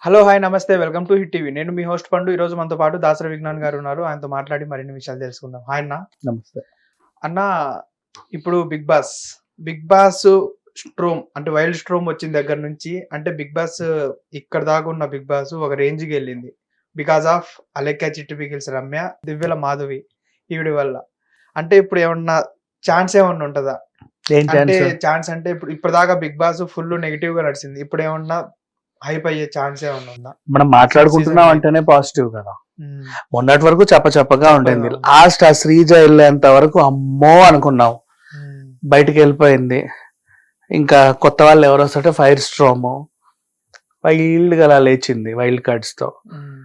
Hello! Hi! నమస్తే. Welcome to hit TV. నేను మీ host పండు. ఈరోజు మనతో పాటు దాసరి విజ్ఞాన్ గారు ఉన్నారు. ఆయనతో మాట్లాడి మరిన్ని విషయాలు తెలుసుకుందాం. హాయ్ అన్న. నమస్తే. అన్న ఇప్పుడు 'బిగ్ బాస్' స్ట్రోమ్ అంటే వైల్డ్ స్ట్రోమ్ వచ్చిన దగ్గర నుంచి అంటే 'బిగ్ బాస్' ఇక్కడి దాకా ఉన్న 'బిగ్ బాస్' ఒక రేంజ్‌కెళ్ళింది. బికాస్ ఆఫ్ అలెక్కా చిట్టి పికిల్స్ రమ్య, దివ్యల మాధవి ఈవిడ వల్ల. అంటే ఇప్పుడు ఏమన్నా ఛాన్స్ ఏమన్నా ఉంటదా? ఏం అంటే ఛాన్స్? ఛాన్స్ అంటే ఇప్పటిదాకా 'బిగ్ బాస్' ఫుల్ నెగెటివ్‌గా నడిచింది. ఇప్పుడేమన్నా హైప్ అయ్యే ఛాన్స్ ఏమన్నా ఉందా? మనం మాట్లాడుకుంటున్నాం అంటేనే పాజిటివ్ కదా. హ్మ్. మొన్నటి వరకు చప్పగా ఉంటుంది. ఉంది. లాస్ట్ ఆ శ్రీజ వెళ్ళేంత వరకు అమ్మో అనుకున్నాం. హ్మ్. బయటికి వెళ్ళిపోయింది. ఇంకా కొత్త వాళ్ళు ఎవరు వస్తుంటే ఫైర్ స్ట్రోమ్ వైల్డ్ గా అలా లేచింది వైల్డ్ కార్డ్స్ తో. హ్మ్.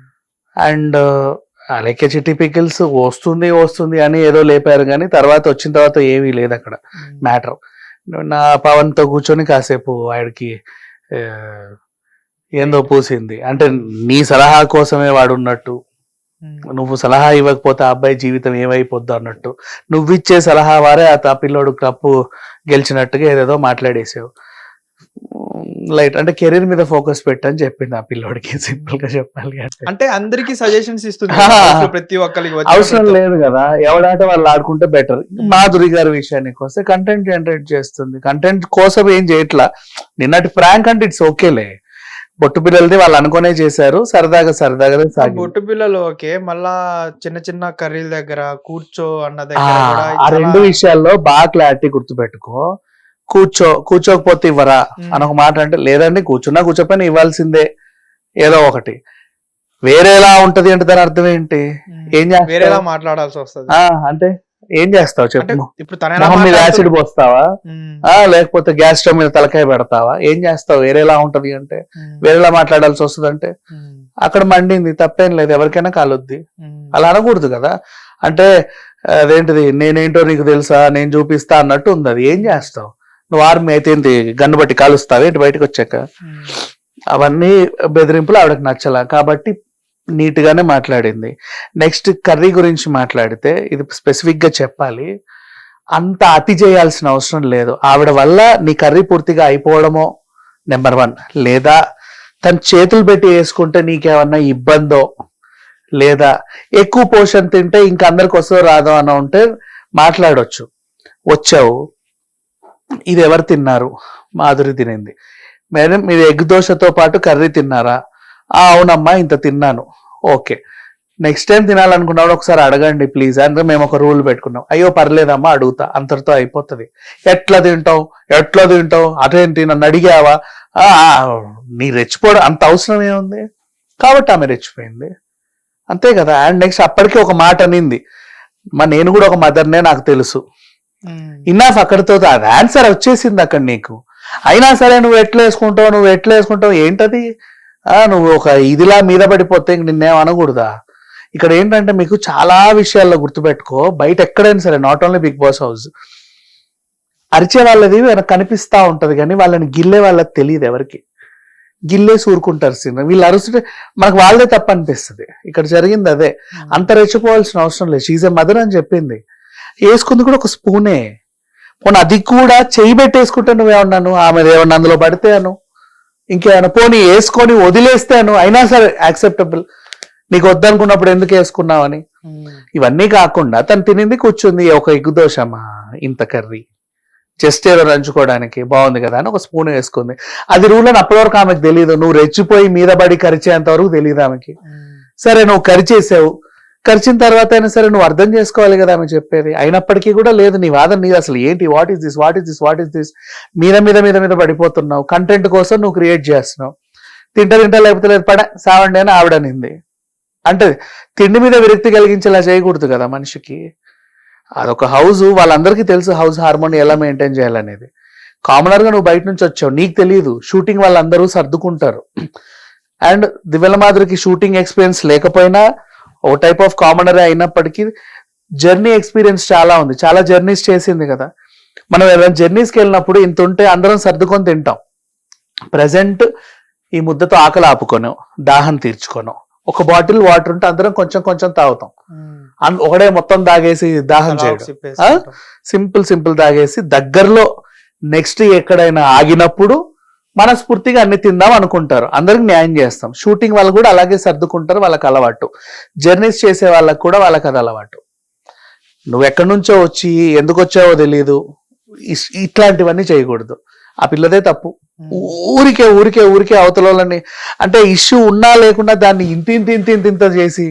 అండ్ అలాగే చిట్టి పికిల్స్ వస్తుంది అని ఏదో లేపారు కానీ వచ్చిన తర్వాత ఏమీ లేదు అక్కడ మ్యాటర్. నా పవన్ తో కూర్చొని కాసేపు వాడికి ఏందో పూసింది. అంటే నీ సలహా కోసమే వాడున్నట్టు, నువ్వు సలహా ఇవ్వకపోతే ఆ అబ్బాయి జీవితం ఏమైపోద్దు అన్నట్టు, నువ్విచ్చే సలహా వారే ఆ పిల్లోడు కప్పు గెలిచినట్టుగా ఏదేదో మాట్లాడేసావు. లైట్ అంటే కెరీర్ మీద ఫోకస్ పెట్టని చెప్పింది ఆ పిల్లోడికి. సింపుల్ గా చెప్పాలి అంటే అందరికి సజెషన్స్ ఇస్తుంది. ప్రతి ఒక్కరికి అవసరం లేదు కదా, ఎవడాట వాళ్ళు ఆడుకుంటే బెటర్. మాధురి గారి విషయానికి వస్తే కంటెంట్ జనరేట్ చేస్తుంది. కంటెంట్ కోసం ఏం చేయట్లా. నిన్నటి ప్రాంక్ అంటే ఇట్స్ ఓకేలే. బొట్టు పిల్లలది వాళ్ళు అనుకునే చేశారు. సరదాగా బొట్టు పిల్లలు ఓకే. మళ్ళా చిన్న చిన్న కర్రీల దగ్గర కూర్చో అన్న దగ్గర ఆ రెండు విషయాల్లో బాగా క్లారిటీ గుర్తుపెట్టుకో. కూర్చోకపోతే ఇవ్వరా అని ఒక మాట అంటే, లేదండి కూర్చోపోయినా ఇవ్వాల్సిందే ఏదో ఒకటి. వేరేలా ఉంటది అంటే దాని అర్థం ఏంటి? ఏం చేస్తావు? వేరేలా మాట్లాడాల్సి వస్తుంది అంటే ఏం చేస్తావు చెప్పు. ఇప్పుడు తన యాసిడ్ పోస్తావా, లేకపోతే గ్యాస్ స్టవ్ మీద తలకాయ పెడతావా? ఏం చేస్తావు? వేరేలా ఉంటది అంటే, వేరేలా మాట్లాడాల్సి వస్తుంది అంటే అక్కడ మండింది, తప్పేం లేదు, ఎవరికైనా కాలుద్ది. అలా అనకూడదు కదా. అంటే అదేంటిది నేనేంటో నీకు తెలుసా, నేను చూపిస్తా అన్నట్టు ఉంది. అది ఏం చేస్తావు నువ్వు? ఆర్మీ అయితే ఏంటి, గన్ను బట్టి కాలుస్తావు ఏంటి బయటకు వచ్చాక? అవన్నీ బెదిరింపులు ఆవిడకి నచ్చలా కాబట్టి నీట్ గానే మాట్లాడింది. నెక్స్ట్ కర్రీ గురించి మాట్లాడితే ఇది స్పెసిఫిక్ గా చెప్పాలి, అంత అతి చేయాల్సిన అవసరం లేదు. ఆవిడ వల్ల నీ కర్రీ పూర్తిగా అయిపోవడమో నెంబర్ 1, లేదా తన చేతులు పెట్టి వేసుకుంటే నీకేమన్నా ఇబ్బందో, లేదా ఎక్కువ పోషన్ తింటే ఇంక అందరికి వస్తుందో రాదో అన్న ఉంటే మాట్లాడొచ్చు. వచ్చావు, ఇది ఎవరు తిన్నారు? మాధురి తినింది. మేడం మీరు ఎగ్ దోశతో పాటు కర్రీ తిన్నారా? అవునమ్మా ఇంత తిన్నాను. ఓకే, నెక్స్ట్ టైం తినాలనుకున్నప్పుడు ఒకసారి అడగండి ప్లీజ్ అంటే మేము ఒక రూల్ పెట్టుకున్నాం. అయ్యో పర్లేదమ్మా అడుగుతా, అంతటితో అయిపోతుంది. ఎట్లా తింటావు అదేంటి నన్ను అడిగావా? నీ రెచ్చిపోవడం అంత అవసరం ఏముంది? కాబట్టి ఆమె రెచ్చిపోయింది, అంతే కదా. అండ్ నెక్స్ట్ అప్పటికి ఒక మాట అనింది, నేను కూడా ఒక మదర్నే, నాకు తెలుసు. ఇన్నాఫ్ అక్కడితో అది ఆన్సర్ వచ్చేసింది అక్కడ నీకు. అయినా సరే నువ్వు ఎట్లా వేసుకుంటావు ఏంటది? నువ్వు ఒక ఇదిలా మీద పడిపోతే నిన్నేం అనకూడదా? ఇక్కడ ఏంటంటే మీకు చాలా విషయాల్లో గుర్తుపెట్టుకో, బయట ఎక్కడైనా సరే, not only Bigg boss house, అరిచే వాళ్ళది కనిపిస్తా ఉంటది కానీ వాళ్ళని గిల్లే వాళ్ళకి తెలియదు. ఎవరికి గిల్లేసి ఊరుకుంటారు సినిమా. వీళ్ళు అరుస్తుంటే మనకు వాళ్ళదే తప్ప అనిపిస్తుంది. ఇక్కడ జరిగింది అదే. అంత రెచ్చిపోవాల్సిన అవసరం లేదు. షీజ్ ఎ మదర్ అని చెప్పింది. వేసుకుంది కూడా ఒక స్పూనే. పోనీ అది కూడా చేయి పెట్టేసుకుంటే నువ్వేమన్నాను, ఆమె ఏమన్నా అందులో పడితేను, ఇంకేమన్నా పోనీ వేసుకొని వదిలేస్తాను అయినా సరే యాక్సెప్టబుల్. నీకు వద్దనుకున్నప్పుడు ఎందుకు వేసుకున్నావని. ఇవన్నీ కాకుండా తను తినింది, కూర్చుంది, ఒక ఎగ్గు దోశమ్మా ఇంత కర్రీ జస్ట్ ఏదో రంచుకోవడానికి బాగుంది కదా అని ఒక స్పూన్ వేసుకుంది. అది రూల్ అని అప్పటి వరకు ఆమెకు తెలియదు. నువ్వు రెచ్చిపోయి మీద పడి కరిచేంత వరకు తెలియదు ఆమెకి. సరే నువ్వు కరిచేసావు, కరిచిన తర్వాత అయినా సరే నువ్వు అర్థం చేసుకోవాలి కదా ఆమె చెప్పేది. అయినప్పటికీ కూడా లేదు, నీ వాదన నీది అసలు ఏంటి, వాట్ ఈస్ దిస్ మీద పడిపోతున్నావు. కంటెంట్ కోసం నువ్వు క్రియేట్ చేస్తున్నావు. తింటా లేకపోతే లేదు సావండి అని ఆవిడనింది. అంటే తిండి మీద విరక్తి కలిగించేలా చేయకూడదు కదా మనిషికి. అదొక హౌస్, వాళ్ళందరికీ తెలుసు హౌస్ హార్మోని ఎలా మెయింటైన్ చేయాలనేది. కామనర్ గా నువ్వు బయట నుంచి వచ్చావు, నీకు తెలియదు. షూటింగ్ వాళ్ళందరూ సర్దుకుంటారు. అండ్ దివ్యల మాదిరికి షూటింగ్ ఎక్స్పీరియన్స్ లేకపోయినా ఓ టైప్ ఆఫ్ కామనరే అయినప్పటికీ జర్నీ ఎక్స్పీరియన్స్ చాలా ఉంది. చాలా జర్నీస్ చేసింది కదా. మనం ఏదైనా జర్నీస్కి వెళ్ళినప్పుడు ఇంత ఉంటే అందరం సర్దుకొని తింటాం. ప్రజెంట్ ఈ ముద్దతో ఆకలి ఆపుకోను, దాహం తీర్చుకోను, ఒక బాటిల్ వాటర్ ఉంటే అందరం కొంచెం తాగుతాం. ఒకడే మొత్తం తాగేసి దాహం చేయడం, సింపుల్ తాగేసి దగ్గరలో నెక్స్ట్ ఎక్కడైనా ఆగినప్పుడు మనస్ఫూర్తిగా అన్ని తిందాం అనుకుంటారు, అందరికి న్యాయం చేస్తాం. షూటింగ్ వాళ్ళు కూడా అలాగే సర్దుకుంటారు, వాళ్ళకి అలవాటు. జర్నీస్ చేసే వాళ్ళకి కూడా వాళ్ళకి అది అలవాటు. నువ్వు ఎక్కడి నుంచో వచ్చి ఎందుకు వచ్చావో తెలియదు, ఇట్లాంటివన్నీ చేయకూడదు. ఆ పిల్లదే తప్పు. ఊరికే ఊరికే ఊరికే అవతలని అంటే ఇష్యూ ఉన్నా లేకున్నా దాన్ని ఇంత చేసి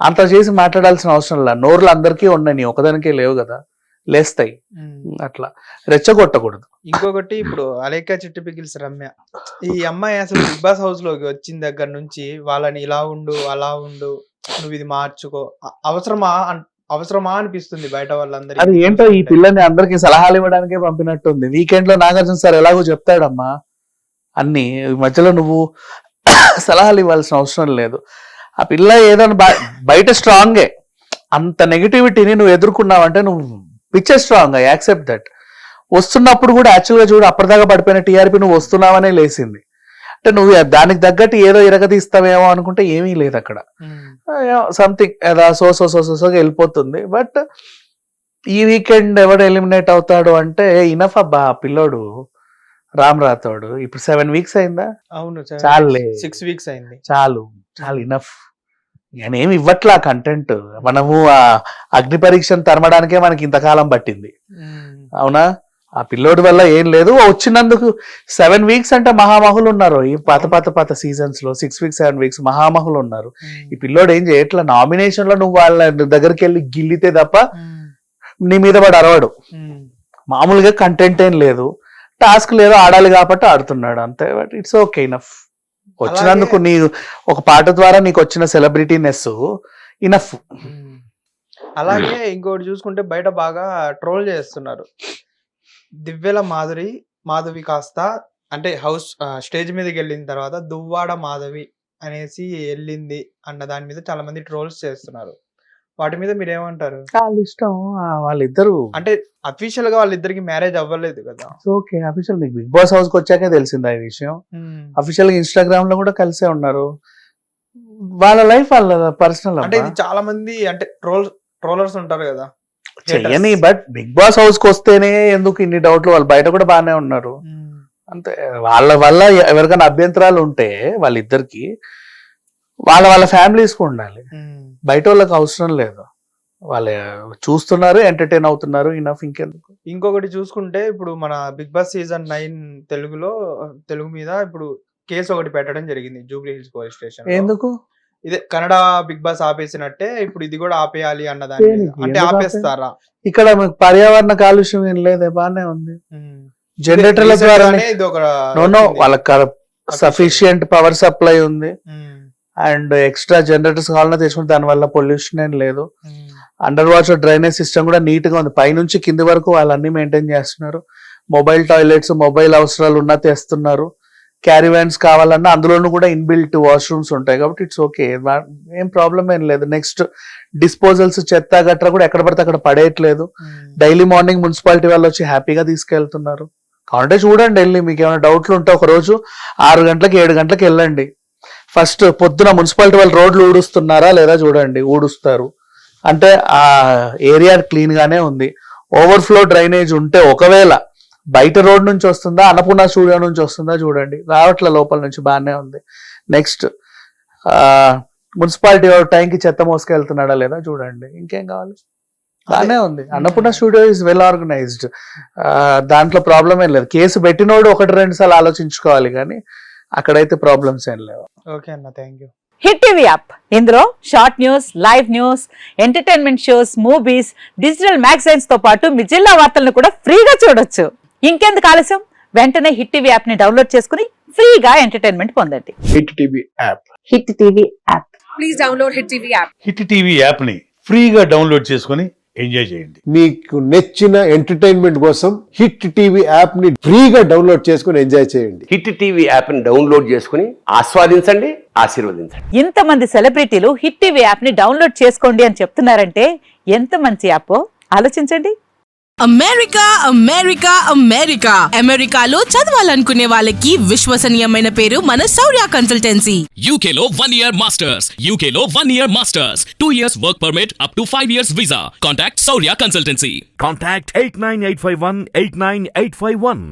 అంత చేసి మాట్లాడాల్సిన అవసరం లేదు. నోర్లు అందరికీ ఉన్నాయి, నీ ఒకదానికే లేవు కదా, లేస్తాయి. అట్లా రెచ్చగొట్టకూడదు. ఇంకొకటి ఇప్పుడు అలేఖ్య చిట్టి పికిల్స్ రమ్య, ఈ అమ్మాయి అసలు బిగ్ బాస్ హౌస్ లోకి వచ్చిన దగ్గర నుంచి వాళ్ళని ఇలా ఉండు అలా ఉండు, నువ్వు ఇది మార్చుకో, అవసరమా అనిపిస్తుంది బయట వాళ్ళందరూ. అది ఏంటో ఈ పిల్లని అందరికి సలహాలు ఇవ్వడానికే పంపినట్టుంది. వీకెండ్ లో నాగార్జున సార్ ఎలాగో చెప్తాడమ్మా అన్ని, మధ్యలో నువ్వు సలహాలు ఇవ్వాల్సిన అవసరం లేదు. ఆ పిల్ల ఏదైనా బయట స్ట్రాంగే, అంత నెగిటివిటీని నువ్వు ఎదుర్కొన్నావంటే నువ్వు పిచ్చే స్ట్రాంగ్, ఐ యాక్సెప్ట్ దట్. వస్తున్నప్పుడు కూడా యాక్చువల్గా చూడు, అప్పటిదాకా పడిపోయిన టీఆర్పీ నువ్వు వస్తున్నావనే లేసింది. అంటే నువ్వు దానికి తగ్గట్టు ఏదో ఇరగదీస్తావేమో అనుకుంటే ఏమీ లేదు అక్కడ. సంథింగ్ ఏదో సోగా వెళ్ళిపోతుంది. బట్ ఈ వీకెండ్ ఎవడు ఎలిమినేట్ అవుతాడు అంటే ఇనఫ్ అబ్బా. పిల్లోడు రామ్ రాథోడ్ ఇప్పుడు 7 weeks అయిందా? అవును, చాలే, 6 weeks అయింది. చాలు ఇనఫ్. నేనేమి ఇవ్వట్లా కంటెంట్. మనము ఆ అగ్ని పరీక్షను తరమడానికే మనకి ఇంతకాలం పట్టింది, అవునా? ఆ పిల్లోడి వల్ల ఏం లేదు. వచ్చినందుకు 7 weeks అంటే మహామహులు ఉన్నారు ఈ పాత సీజన్స్ లో. 6 weeks 7 weeks మహామహులు ఉన్నారు. ఈ పిల్లోడు ఏం చేయట్లా. నామినేషన్ లో నువ్వు వాళ్ళ దగ్గరికి వెళ్ళి గిల్లితే తప్ప నీ మీద పడి అరవాడు. మామూలుగా కంటెంట్ ఏం లేదు, టాస్క్ లేదో ఆడాలి కాబట్టి ఆడుతున్నాడు అంతే. But it's okay enough. వచ్చినందుకు నీ ఒక పాట ద్వారా నీకు వచ్చిన సెలబ్రిటీనెస్ ఇనఫ్. అలాగే ఇంకోటి చూసుకుంటే బయట బాగా ట్రోల్ చేస్తున్నారు. దివ్యల మాధవి కాస్త అంటే హౌస్ స్టేజ్ మీదకి వెళ్ళిన తర్వాత దువ్వాడ మాధవి అనేసి వెళ్ళింది అన్న దాని మీద చాలా మంది ట్రోల్స్ చేస్తున్నారు. వాటి మీద మీరు ఏమంటారు? వాళ్ళ ఇష్టం. వాళ్ళిద్దరు అంటే అఫీషియల్ గా వాళ్ళిద్దరికి మ్యారేజ్ అవ్వలేదు కదా. Okay, official big boss house కి వచ్చాకే తెలిసింది ఈ విషయం. అఫీషియల్ గా ఇన్స్టాగ్రామ్ లో కూడా కలిసే ఉన్నారు. వాళ్ళ లైఫ్ వాళ్ళ పర్సనల్. అంటే ఇది చాలా మంది అంటే ట్రోలర్స్ ఉంటారు కదా, చెయ్యని. బట్ బిగ్ బాస్ హౌస్ కి వస్తేనే ఎందుకు ఇన్ని డౌట్లు? వాళ్ళు బయట కూడా బాగానే ఉన్నారు అంతే. వాళ్ళ వల్ల ఎవరికైనా అభ్యంతరాలు ఉంటే వాళ్ళిద్దరికి వాళ్ళ ఫ్యామిలీస్ కు ఉండాలి, బయట వాళ్ళకి అవసరం లేదు. వాళ్ళు చూస్తున్నారు, ఎంటర్టైన్ అవుతున్నారు, ఇనఫ్. ఇంకెందుకు? ఇంకొకటి చూసుకుంటే ఇప్పుడు మన బిగ్ బాస్ సీజన్ 9 తెలుగు మీద ఇప్పుడు కేసు ఒకటి పెట్టడం జరిగింది జూబ్లీ హిల్స్ పోలీస్ స్టేషన్. ఎందుకు? ఇదే కన్నడ బిగ్ బాస్ ఆపేసినట్టే ఇప్పుడు ఇది కూడా ఆపేయాలి అన్నదాన్ని. అంటే ఆపేస్తారా? ఇక్కడ పర్యావరణ కాలుష్యం ఏం లేదే, బానే ఉంది. జనరేటర్ల ద్వారా వాళ్ళకి సఫిషియంట్ పవర్ సప్లై ఉంది. అండ్ ఎక్స్ట్రా జనరేటర్స్ కావాలన్నా తెచ్చుకుంటే దాని వల్ల పొల్యూషన్ ఏం లేదు. అండర్ వాటర్ డ్రైనేజ్ సిస్టమ్ కూడా నీట్ గా ఉంది. పైనుంచి కింది వరకు వాళ్ళన్ని మెయింటైన్ చేస్తున్నారు. మొబైల్ టాయిలెట్స్, మొబైల్ అవసరాలు ఉన్నా తెస్తున్నారు. క్యారీ వ్యాన్స్ కావాలన్నా అందులోనూ కూడా ఇన్బిల్ట్ వాష్రూమ్స్ ఉంటాయి కాబట్టి ఇట్స్ ఓకే, ఏం ప్రాబ్లం ఏం లేదు. నెక్స్ట్ డిస్పోజల్స్, చెత్త గట్రా కూడా ఎక్కడ పడితే అక్కడ పడేయట్లేదు. డైలీ మార్నింగ్ మున్సిపాలిటీ వాళ్ళు వచ్చి హ్యాపీగా తీసుకెళ్తున్నారు. కావాలంటే చూడండి వెళ్ళి, మీకు ఏమైనా డౌట్లు ఉంటే ఒక రోజు 6 గంటలకు 7 గంటలకు వెళ్ళండి. ఫస్ట్ పొద్దున మున్సిపాలిటీ వాళ్ళు రోడ్లు ఊడుస్తున్నారా లేదా చూడండి. ఊడుస్తారు అంటే ఆ ఏరియా క్లీన్ గానే ఉంది. ఓవర్ఫ్లో డ్రైనేజ్ ఉంటే ఒకవేళ బయట రోడ్ నుంచి వస్తుందా, అన్నపూర్ణ స్టూడియో నుంచి వస్తుందా చూడండి. రావట్ల లోపల నుంచి బాగానే ఉంది. నెక్స్ట్ మున్సిపాలిటీ టైంకి చెత్త మోసుకెళ్తున్నాడా లేదా చూడండి. ఇంకేం కావాలి? బాగానే ఉంది. Annapurna studio is well organised, దాంట్లో ప్రాబ్లం ఏం లేదు. కేసు పెట్టినోడు 1-2 సార్లు ఆలోచించుకోవాలి, కానీ అక్కడైతే ప్రాబ్లమ్స్ ఏం లేవు. ఓకే అన్న, thank you. Hit TV app, ఇందులో short news, live news, entertainment shows, movies, digital magazines తో పాటు మీ జిల్లా వార్తలను కూడా ఫ్రీగా చూడొచ్చు. ఇంకెందుకు ఆలస్యం? వెంటనే హిట్ టీవీ యాప్ ని డౌన్లోడ్ చేసుకుని ఫ్రీగా ఎంటర్టైన్మెంట్ పొందండి. Hit TV app. Hit TV app. Please download hit TV app. Hit TV app ని ఫ్రీగా డౌన్లోడ్ చేసుకుని ఎంజాయ్ చేయండి. మీకు నచ్చిన ఎంటర్టైన్మెంట్ కోసం హిట్ టీవీ యాప్ ని ఫ్రీగా డౌన్లోడ్ చేసుకుని ఎంజాయ్ చేయండి. హిట్ టీవీ యాప్ ని డౌన్లోడ్ చేసుకుని ఆస్వాదించండి, ఆశీర్వదించండి. ఇంతమంది సెలబ్రిటీలు హిట్ టీవీ యాప్ ని డౌన్లోడ్ చేసుకోండి అని చెప్తున్నారంటే ఎంత మంచి యాప్ ఆలోచించండి. అమెరికా అమెరికా అమెరికా అమెరికాలో చదవాలనుకునే వాళ్ళకి విశ్వసనీయమైన పేరు మన శౌర్య కన్సల్టెన్సీ. UK లో 1 year masters, UK లో 1 year masters, 2 years work permit up to 5 years visa. Contact Saurya Consultancy. Contact 89851 89851.